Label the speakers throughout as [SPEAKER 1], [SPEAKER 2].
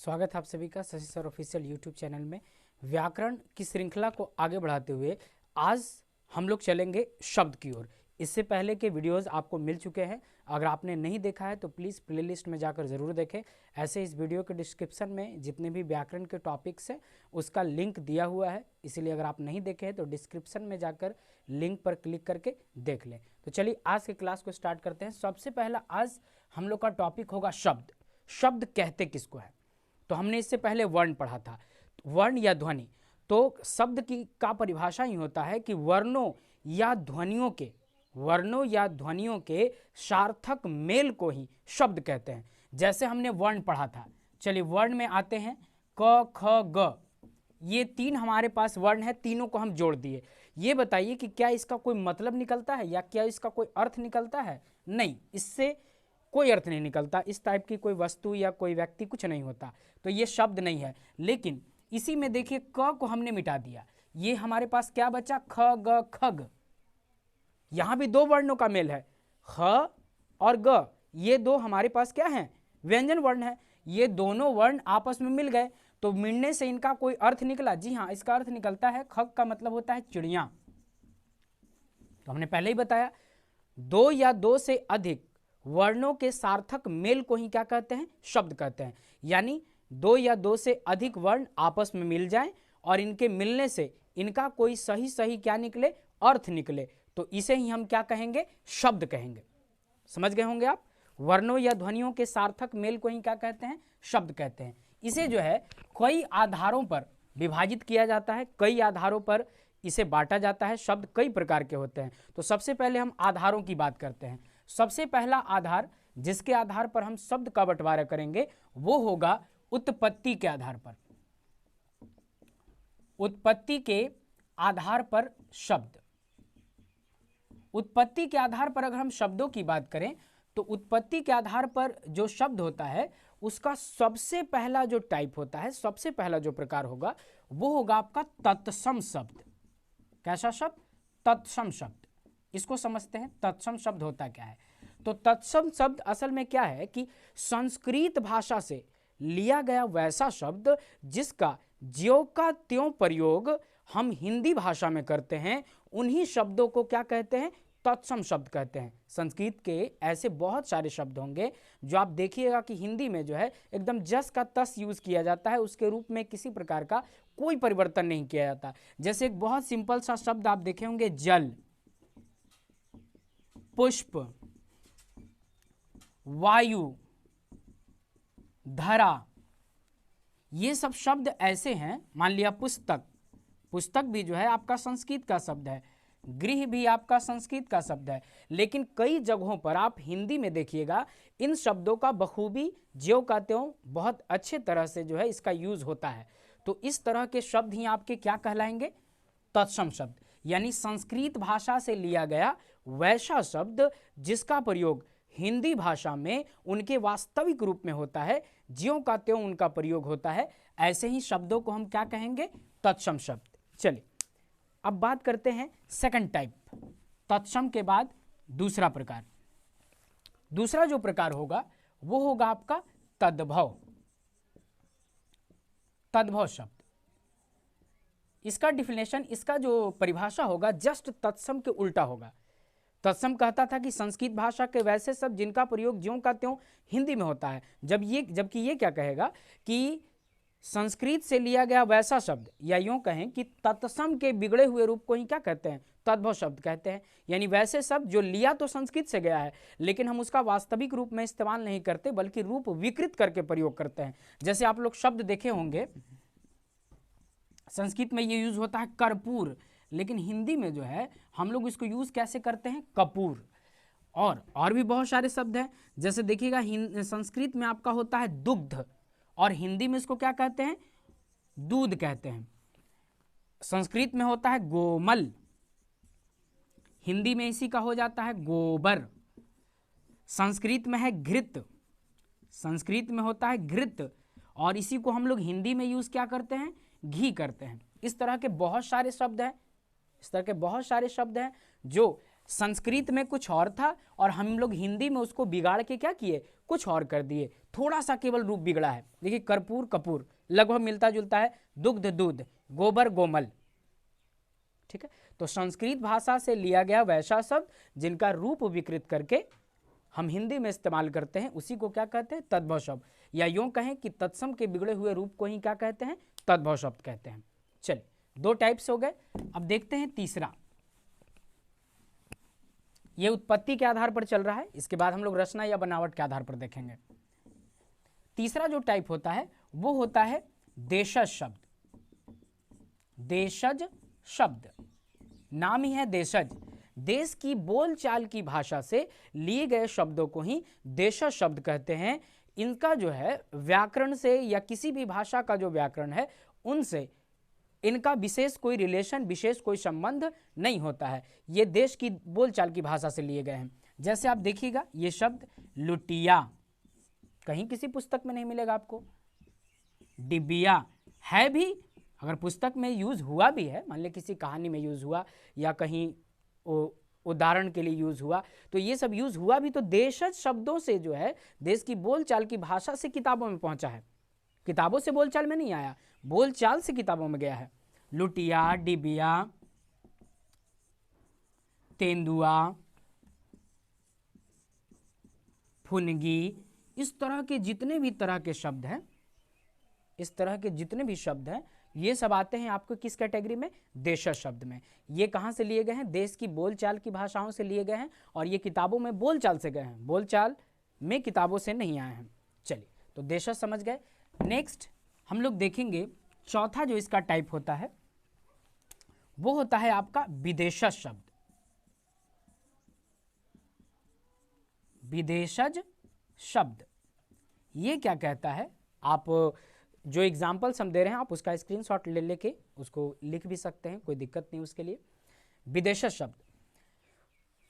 [SPEAKER 1] स्वागत है आप सभी का Shashi sir official YouTube channel में। व्याकरण की श्रृंखला को आगे बढ़ाते हुए आज हम लोग चलेंगे शब्द की ओर। इससे पहले के वीडियोस आपको मिल चुके हैं, अगर आपने नहीं देखा है तो प्लीज़ प्लेलिस्ट में जाकर ज़रूर देखें। ऐसे इस वीडियो के डिस्क्रिप्शन में जितने भी व्याकरण के टॉपिक्स हैं उसका लिंक दिया हुआ है, इसीलिए अगर आप नहीं देखे हैं तो डिस्क्रिप्शन में जाकर लिंक पर क्लिक करके देख लें। तो चलिए आज की क्लास को स्टार्ट करते हैं। सबसे पहला आज हम लोग का टॉपिक होगा शब्द। शब्द कहते किसको है? तो हमने इससे पहले वर्ण पढ़ा था, वर्ण या ध्वनि। तो शब्द की का परिभाषा ही होता है कि वर्णों या ध्वनियों के सार्थक मेल को ही शब्द कहते हैं। जैसे हमने वर्ण पढ़ा था, चलिए वर्ण में आते हैं। क ख ग, ये तीन हमारे पास वर्ण है, तीनों को हम जोड़ दिए। ये बताइए कि क्या इसका कोई मतलब निकलता है या क्या इसका कोई अर्थ निकलता है? नहीं, इससे कोई अर्थ नहीं निकलता। इस टाइप की कोई वस्तु या कोई व्यक्ति कुछ नहीं होता, तो ये शब्द नहीं है। लेकिन इसी में देखिए क को हमने मिटा दिया, ये हमारे पास क्या बचा? ख ग खग। यहां भी दो वर्णों का मेल है, ख और ग। ये दो हमारे पास क्या है? व्यंजन वर्ण है। ये दोनों वर्ण आपस में मिल गए, तो मिलने से इनका कोई अर्थ निकला। जी हाँ, इसका अर्थ निकलता है, खग का मतलब होता है चिड़िया। तो हमने पहले ही बताया, दो या दो से अधिक वर्णों के सार्थक मेल को ही क्या कहते हैं? शब्द कहते हैं। यानी दो या दो से अधिक वर्ण आपस में मिल जाएं और इनके मिलने से इनका कोई सही सही क्या निकले? अर्थ निकले, तो इसे ही हम क्या कहेंगे? शब्द कहेंगे। समझ गए होंगे आप? वर्णों या ध्वनियों के सार्थक मेल को ही क्या कहते हैं? शब्द कहते हैं। इसे जो है कई आधारों पर विभाजित किया जाता है, कई आधारों पर इसे बांटा जाता है। शब्द कई प्रकार के होते हैं। तो सबसे पहले हम आधारों की बात करते हैं। सबसे पहला आधार जिसके आधार पर हम शब्द का बंटवारा करेंगे वो होगा उत्पत्ति के आधार पर। उत्पत्ति के आधार पर शब्द। उत्पत्ति के आधार पर अगर हम शब्दों की बात करें तो उत्पत्ति के आधार पर जो शब्द होता है उसका सबसे पहला जो टाइप होता है, सबसे पहला जो प्रकार होगा वो होगा आपका तत्सम शब्द। कैसा शब्द? तत्सम शब्द। इसको समझते हैं, तत्सम शब्द होता क्या है? तो तत्सम शब्द असल में क्या है कि संस्कृत भाषा से लिया गया वैसा शब्द जिसका ज्यों का त्यों प्रयोग हम हिंदी भाषा में करते हैं, उन्हीं शब्दों को क्या कहते हैं? तत्सम शब्द कहते हैं। संस्कृत के ऐसे बहुत सारे शब्द होंगे जो आप देखिएगा कि हिंदी में जो है एकदम जस का तस यूज किया जाता है, उसके रूप में किसी प्रकार का कोई परिवर्तन नहीं किया जाता। जैसे एक बहुत सिंपल सा शब्द आप देखे होंगे, जल, पुष्प, वायु, धरा। ये सब शब्द ऐसे हैं। मान लिया पुस्तक, पुस्तक भी जो है आपका संस्कृत का शब्द है, गृह भी आपका संस्कृत का शब्द है। लेकिन कई जगहों पर आप हिंदी में देखिएगा इन शब्दों का बखूबी ज्यों का त्यों बहुत अच्छे तरह से जो है इसका यूज होता है। तो इस तरह के शब्द ही आपके क्या कहलाएंगे? तत्सम शब्द। यानी संस्कृत भाषा से लिया गया वैसा शब्द जिसका प्रयोग हिंदी भाषा में उनके वास्तविक रूप में होता है, ज्यों का त्यों उनका प्रयोग होता है। ऐसे ही शब्दों को हम क्या कहेंगे? तत्सम शब्द। चलिए अब बात करते हैं सेकंड टाइप। तत्सम के बाद दूसरा प्रकार। दूसरा जो प्रकार होगा वो होगा आपका तद्भव। तद्भव शब्द, इसका डिफिनेशन, इसका जो परिभाषा होगा जस्ट तत्सम के उल्टा होगा। तत्सम कहता था कि संस्कृत भाषा के वैसे शब्द जिनका प्रयोग ज्यों का त्यों हिंदी में होता है, जबकि ये क्या कहेगा कि संस्कृत से लिया गया वैसा शब्द, या यूं कहें कि तत्सम के बिगड़े हुए रूप को ही क्या कहते हैं? तद्भव शब्द कहते हैं। यानी वैसे शब्द जो लिया तो संस्कृत से गया है लेकिन हम उसका वास्तविक रूप में इस्तेमाल नहीं करते बल्कि रूप विकृत करके प्रयोग करते हैं। जैसे आप लोग शब्द देखे होंगे, संस्कृत में ये यूज होता है कर्पूर, लेकिन हिंदी में जो है हम लोग इसको यूज कैसे करते हैं? कपूर। और भी बहुत सारे शब्द हैं। जैसे देखिएगा संस्कृत में आपका होता है दुग्ध और हिंदी में इसको क्या कहते हैं? दूध कहते हैं। संस्कृत में होता है गोमल, हिंदी में इसी का हो जाता है गोबर। संस्कृत में है घृत, संस्कृत में होता है घृत और इसी को हम लोग हिंदी में यूज क्या करते हैं? घी करते हैं। इस तरह के बहुत सारे शब्द हैं, इस तरह के बहुत सारे शब्द हैं जो संस्कृत में कुछ और था और हम लोग हिंदी में उसको बिगाड़ के क्या किए, कुछ और कर दिए, थोड़ा सा केवल रूप बिगड़ा है। देखिए कर्पूर कपूर लगभग मिलता जुलता है, दुग्ध दूध, गोबर गोमल, ठीक है। तो संस्कृत भाषा से लिया गया वैसा शब्द जिनका रूप विकृत करके हम हिंदी में इस्तेमाल करते हैं उसी को क्या कहते हैं, तद्भव शब्द, या यूं कहें कि तत्सम के बिगड़े हुए रूप को ही क्या कहते हैं, तद्भव शब्द कहते हैं। चलिए दो टाइप्स हो गए। अब देखते हैं तीसरा, ये उत्पत्ति के आधार पर चल रहा है, इसके बाद हम लोग रचना या बनावट के आधार पर देखेंगे। तीसरा जो टाइप होता है वो होता है देशज शब्द। देशज शब्द, नाम ही है देशज, देश की बोलचाल की भाषा से लिए गए शब्दों को ही देशज शब्द कहते हैं। इनका जो है व्याकरण से या किसी भी भाषा का जो व्याकरण है उनसे इनका विशेष कोई रिलेशन, विशेष कोई संबंध नहीं होता है, ये देश की बोलचाल की भाषा से लिए गए हैं। जैसे आप देखिएगा ये शब्द लुटिया कहीं किसी पुस्तक में नहीं मिलेगा आपको, डिबिया है भी, अगर पुस्तक में यूज हुआ भी है, मान लिया किसी कहानी में यूज हुआ या कहीं उदाहरण के लिए यूज हुआ, तो ये सब यूज हुआ भी तो देशज शब्दों से जो है देश की बोलचाल की भाषा से किताबों में पहुंचा है, किताबों से बोलचाल में नहीं आया, बोलचाल से किताबों में गया है। लुटिया, डिबिया, तेंदुआ, फुनगी, इस तरह के जितने भी तरह के शब्द हैं, इस तरह के जितने भी शब्द हैं ये सब आते हैं आपको किस कैटेगरी में, देशज शब्द में। ये कहाँ से लिए गए हैं, देश की बोलचाल की भाषाओं से लिए गए हैं और ये किताबों में बोलचाल से गए हैं, बोलचाल में किताबों से नहीं आए हैं। चलिए तो देशज समझ गए। नेक्स्ट हम लोग देखेंगे चौथा जो इसका टाइप होता है वो होता है आपका विदेशज शब्द। विदेशज शब्द ये क्या कहता है, आप जो एग्जाम्पल्स हम दे रहे हैं आप उसका स्क्रीनशॉट ले लेके उसको लिख भी सकते हैं, कोई दिक्कत नहीं उसके लिए। विदेशज शब्द,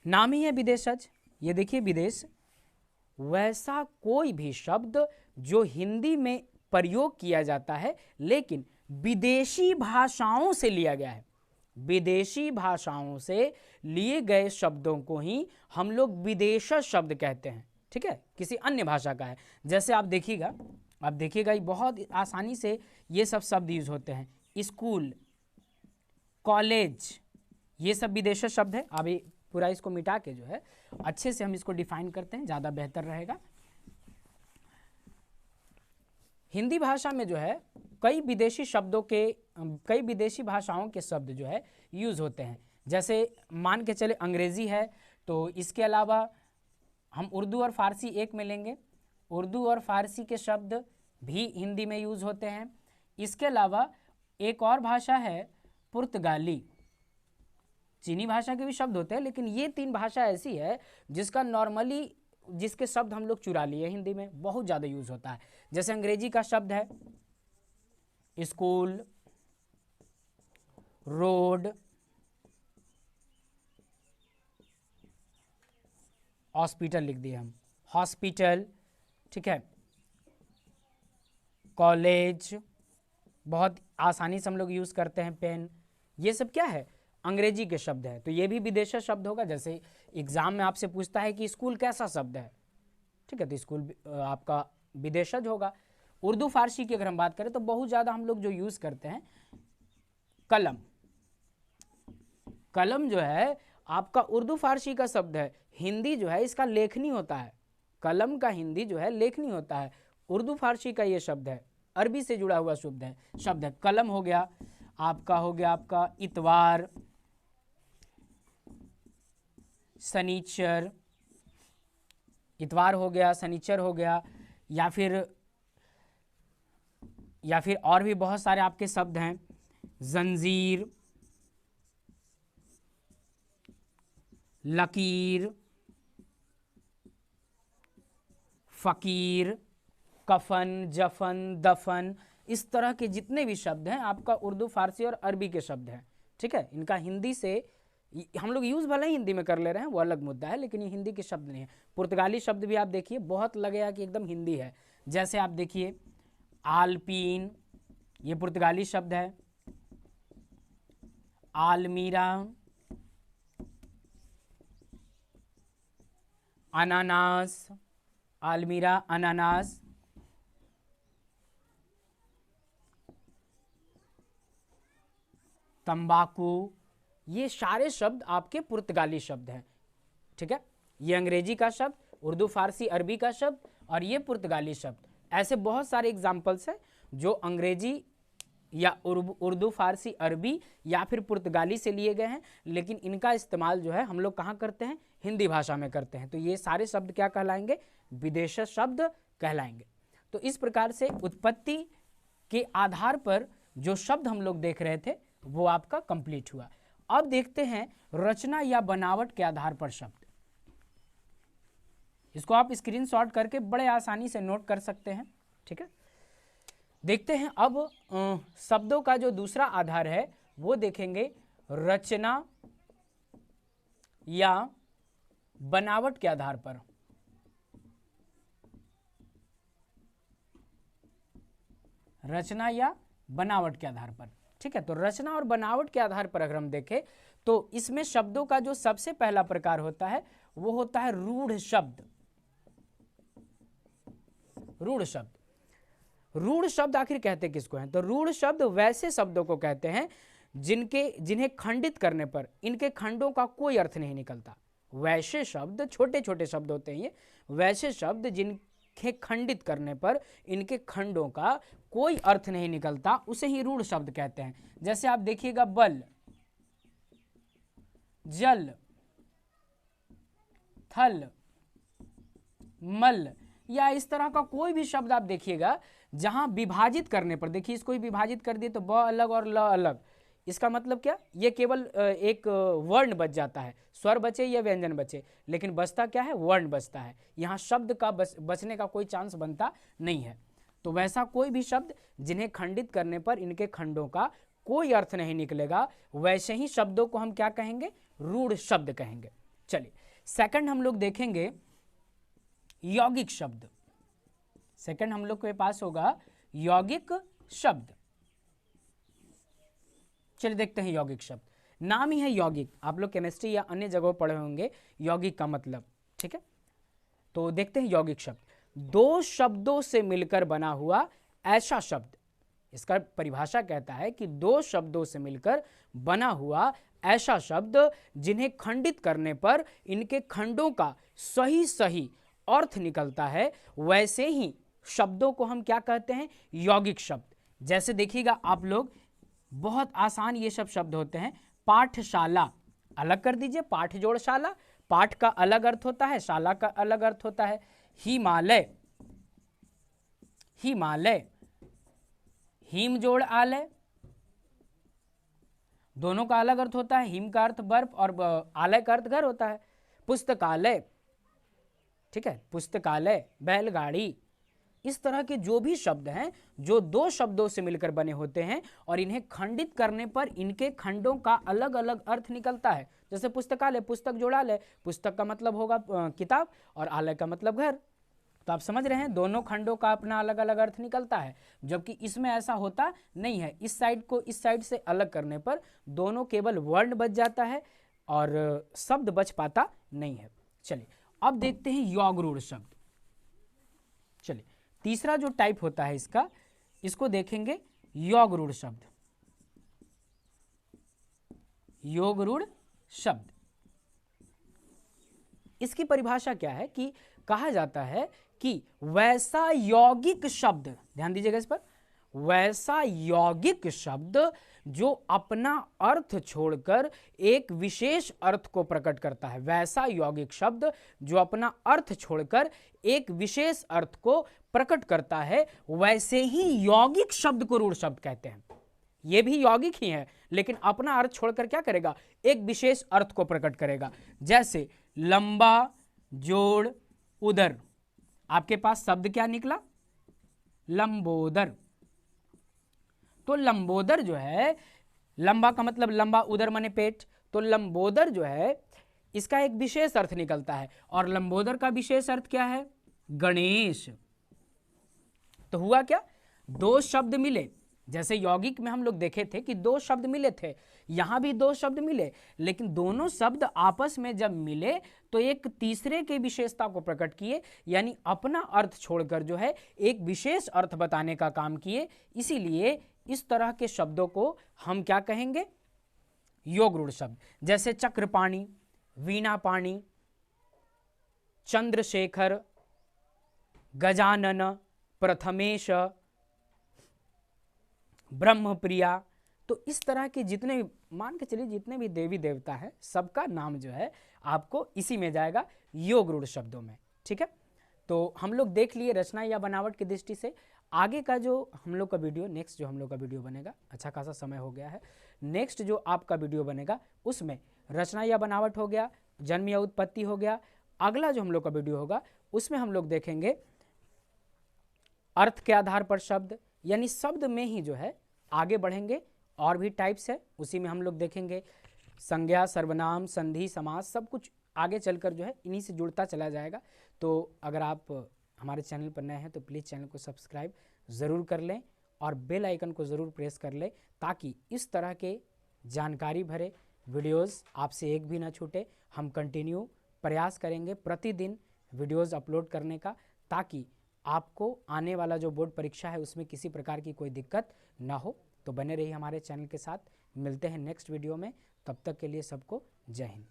[SPEAKER 1] नाम ही है विदेशज, ये देखिए विदेश, वैसा कोई भी शब्द जो हिंदी में प्रयोग किया जाता है लेकिन विदेशी भाषाओं से लिया गया है, विदेशी भाषाओं से लिए गए शब्दों को ही हम लोग विदेशज शब्द कहते हैं, ठीक है, किसी अन्य भाषा का है। जैसे आप देखिएगा ये बहुत आसानी से ये सब शब्द यूज होते हैं, स्कूल, कॉलेज, ये सब विदेशज शब्द है। अभी पूरा इसको मिटा के जो है अच्छे से हम इसको डिफाइन करते हैं, ज़्यादा बेहतर रहेगा। हिंदी भाषा में जो है कई विदेशी भाषाओं के शब्द जो है यूज होते हैं। जैसे मान के चले अंग्रेजी है तो इसके अलावा हम उर्दू और फारसी एक में लेंगे, उर्दू और फारसी के शब्द भी हिंदी में यूज होते हैं। इसके अलावा एक और भाषा है पुर्तगाली, चीनी भाषा के भी शब्द होते हैं लेकिन ये तीन भाषा ऐसी है जिसका नॉर्मली जिसके शब्द हम लोग चुरा लिए हिंदी में बहुत ज़्यादा यूज होता है। जैसे अंग्रेजी का शब्द है स्कूल, रोड, हॉस्पिटल लिख दिए हम, हॉस्पिटल, ठीक है, कॉलेज, बहुत आसानी से हम लोग यूज़ करते हैं, पेन, ये सब क्या है, अंग्रेजी के शब्द है। तो ये भी विदेशज शब्द होगा। जैसे एग्जाम में आपसे पूछता है कि स्कूल कैसा शब्द है, ठीक है, तो स्कूल आपका विदेशज होगा। उर्दू फारसी की अगर हम बात करें तो बहुत ज़्यादा हम लोग जो यूज़ करते हैं कलम, कलम जो है आपका उर्दू फारसी का शब्द है, हिंदी जो है इसका लेखनी होता है, कलम का हिंदी जो है लेखनी होता है, उर्दू फारसी का ये शब्द है, अरबी से जुड़ा हुआ शब्द है। कलम हो गया आपका इतवार, शनिचर, इतवार हो गया, शनिचर हो गया, या फिर और भी बहुत सारे आपके शब्द हैं, जंजीर, लकीर, फकीर, कफन, जफन, दफन, इस तरह के जितने भी शब्द हैं आपका उर्दू फारसी और अरबी के शब्द हैं, ठीक है। इनका हिंदी से हम लोग यूज़ भले ही हिंदी में कर ले रहे हैं, वो अलग मुद्दा है, लेकिन ये हिंदी के शब्द नहीं है। पुर्तगाली शब्द भी आप देखिए बहुत लगेगा कि एकदम हिंदी है। जैसे आप देखिए आलपीन, ये पुर्तगाली शब्द है, आलमीरा, अनानास, आलमीरा अनानास, तंबाकू, ये सारे शब्द आपके पुर्तगाली शब्द हैं। ठीक है, ये अंग्रेजी का शब्द, उर्दू फारसी अरबी का शब्द और ये पुर्तगाली शब्द। ऐसे बहुत सारे एग्जाम्पल्स हैं जो अंग्रेजी या उर्दू फारसी अरबी या फिर पुर्तगाली से लिए गए हैं, लेकिन इनका इस्तेमाल जो है हम लोग कहाँ करते हैं, हिंदी भाषा में करते हैं। तो ये सारे शब्द क्या कहलाएंगे, विदेशी शब्द कहलाएंगे। तो इस प्रकार से उत्पत्ति के आधार पर जो शब्द हम लोग देख रहे थे वो आपका कंप्लीट हुआ। अब देखते हैं रचना या बनावट के आधार पर शब्द। इसको आप स्क्रीनशॉट करके बड़े आसानी से नोट कर सकते हैं। ठीक है, देखते हैं अब शब्दों का जो दूसरा आधार है वो देखेंगे रचना या बनावट के आधार पर। रचना या बनावट के आधार पर। ठीक है, तो रचना और बनावट के आधार पर अगर हम देखें तो इसमें शब्दों का जो सबसे पहला प्रकार होता है वो होता है रूढ़ शब्द। रूढ़ शब्द, रूढ़ शब्द आखिर कहते किसको हैं, तो रूढ़ शब्द वैसे शब्दों को कहते हैं जिन्हें खंडित करने पर इनके खंडों का कोई अर्थ नहीं निकलता। वैसे शब्द, छोटे छोटे शब्द होते हैं ये, वैसे शब्द जिनके खंडित करने पर इनके खंडों का कोई अर्थ नहीं निकलता, उसे ही रूढ़ शब्द कहते हैं। जैसे आप देखिएगा बल, जल, थल, मल, या इस तरह का कोई भी शब्द आप देखिएगा जहां विभाजित करने पर, देखिए इसको ही विभाजित कर दिए तो ब अलग और ल अलग, इसका मतलब क्या, ये केवल एक वर्ण बच जाता है, स्वर बचे या व्यंजन बचे, लेकिन बचता क्या है, वर्ण बचता है। यहाँ शब्द का बचने का कोई चांस बनता नहीं है। तो वैसा कोई भी शब्द जिन्हें खंडित करने पर इनके खंडों का कोई अर्थ नहीं निकलेगा, वैसे ही शब्दों को हम क्या कहेंगे, रूढ़ शब्द कहेंगे। चलिए सेकंड हम लोग देखेंगे यौगिक शब्द। सेकंड हम लोग के पास होगा यौगिक शब्द। चलिए देखते हैं यौगिक शब्द। नाम ही है यौगिक, आप लोग केमिस्ट्री या अन्य जगहों पढ़े होंगे यौगिक का मतलब। ठीक है, तो देखते हैं यौगिक शब्द। दो शब्दों से मिलकर बना हुआ ऐसा शब्द, इसका परिभाषा कहता है कि दो शब्दों से मिलकर बना हुआ ऐसा शब्द जिन्हें खंडित करने पर इनके खंडों का सही सही अर्थ निकलता है, वैसे ही शब्दों को हम क्या कहते हैं, यौगिक शब्द। जैसे देखिएगा आप लोग, बहुत आसान ये सब शब्द होते हैं। पाठशाला, अलग कर दीजिए, पाठ जोड़ शाला, पाठ का अलग अर्थ होता है, शाला का अलग अर्थ होता है। हिमालय, हिमालय, हिम जोड़ आलय, दोनों का अलग अर्थ होता है। हिम का अर्थ बर्फ और आलय का अर्थ घर होता है। पुस्तकालय, ठीक है, पुस्तकालय, बैलगाड़ी, इस तरह के जो भी शब्द हैं जो दो शब्दों से मिलकर बने होते हैं और इन्हें खंडित करने पर इनके खंडों का अलग अलग अर्थ निकलता है। जैसे पुस्तकालय, पुस्तक जोड़ालय, पुस्तक का मतलब होगा किताब और आलय का मतलब घर। तो आप समझ रहे हैं, दोनों खंडों का अपना अलग अलग अर्थ निकलता है, जबकि इसमें ऐसा होता नहीं है। इस साइड को इस साइड से अलग करने पर दोनों केवल वर्ण बच जाता है और शब्द बच पाता नहीं है। चलिए अब देखते हैं योगरूढ़ शब्द। चलिए तीसरा जो टाइप होता है इसका, इसको देखेंगे योगरूढ़ शब्द। योगरूढ़ शब्द, इसकी परिभाषा क्या है कि कहा जाता है कि वैसा यौगिक शब्द, ध्यान दीजिएगा इस पर, वैसा यौगिक शब्द जो अपना अर्थ छोड़कर एक विशेष अर्थ को प्रकट करता है। वैसा यौगिक शब्द जो अपना अर्थ छोड़कर एक विशेष अर्थ को प्रकट करता है, वैसे ही यौगिक शब्द को रूढ़ शब्द कहते हैं। ये भी यौगिक ही है, लेकिन अपना अर्थ छोड़कर क्या करेगा, एक विशेष अर्थ को प्रकट करेगा। जैसे लंबा जोड़ उदर, आपके पास शब्द क्या निकला, लंबोदर। तो लंबोदर जो है, लंबा का मतलब लंबा, उदर माने पेट, तो लंबोदर जो है इसका एक विशेष अर्थ निकलता है। और लंबोदर का विशेष अर्थ क्या है, गणेश। तो हुआ क्या, दो शब्द मिले, जैसे यौगिक में हम लोग देखे थे कि दो शब्द मिले थे, यहां भी दो शब्द मिले, लेकिन दोनों शब्द आपस में जब मिले तो एक तीसरे के विशेषता को प्रकट किए, यानी अपना अर्थ छोड़कर जो है एक विशेष अर्थ बताने का काम किए। इसीलिए इस तरह के शब्दों को हम क्या कहेंगे? योग रूढ़ शब्द। जैसे चक्रपाणी, वीणापाणी, चंद्रशेखर, गजानन, प्रथमेश, ब्रह्मप्रिया। तो इस तरह के जितने भी, मान के चलिए जितने भी देवी देवता है, सबका नाम जो है आपको इसी में जाएगा, योग रूढ़ शब्दों में। ठीक है, तो हम लोग देख लिए रचना या बनावट की दृष्टि से। आगे का जो हम लोग का वीडियो, नेक्स्ट जो हम लोग का वीडियो बनेगा, अच्छा खासा समय हो गया है, नेक्स्ट जो आपका वीडियो बनेगा उसमें रचना या बनावट हो गया, जन्म या उत्पत्ति हो गया। अगला जो हम लोग का वीडियो होगा उसमें हम लोग देखेंगे अर्थ के आधार पर शब्द, यानी शब्द में ही जो है आगे बढ़ेंगे। और भी टाइप्स है, उसी में हम लोग देखेंगे संज्ञा, सर्वनाम, संधि, समास, सब कुछ आगे चलकर जो है इन्हीं से जुड़ता चला जाएगा। तो अगर आप हमारे चैनल पर नए हैं तो प्लीज़ चैनल को सब्सक्राइब ज़रूर कर लें और बेल आइकन को ज़रूर प्रेस कर लें, ताकि इस तरह के जानकारी भरे वीडियोस आपसे एक भी ना छूटे। हम कंटिन्यू प्रयास करेंगे प्रतिदिन वीडियोस अपलोड करने का, ताकि आपको आने वाला जो बोर्ड परीक्षा है उसमें किसी प्रकार की कोई दिक्कत ना हो। तो बने रहिए हमारे चैनल के साथ, मिलते हैं नेक्स्ट वीडियो में, तब तक के लिए सबको जय हिंद।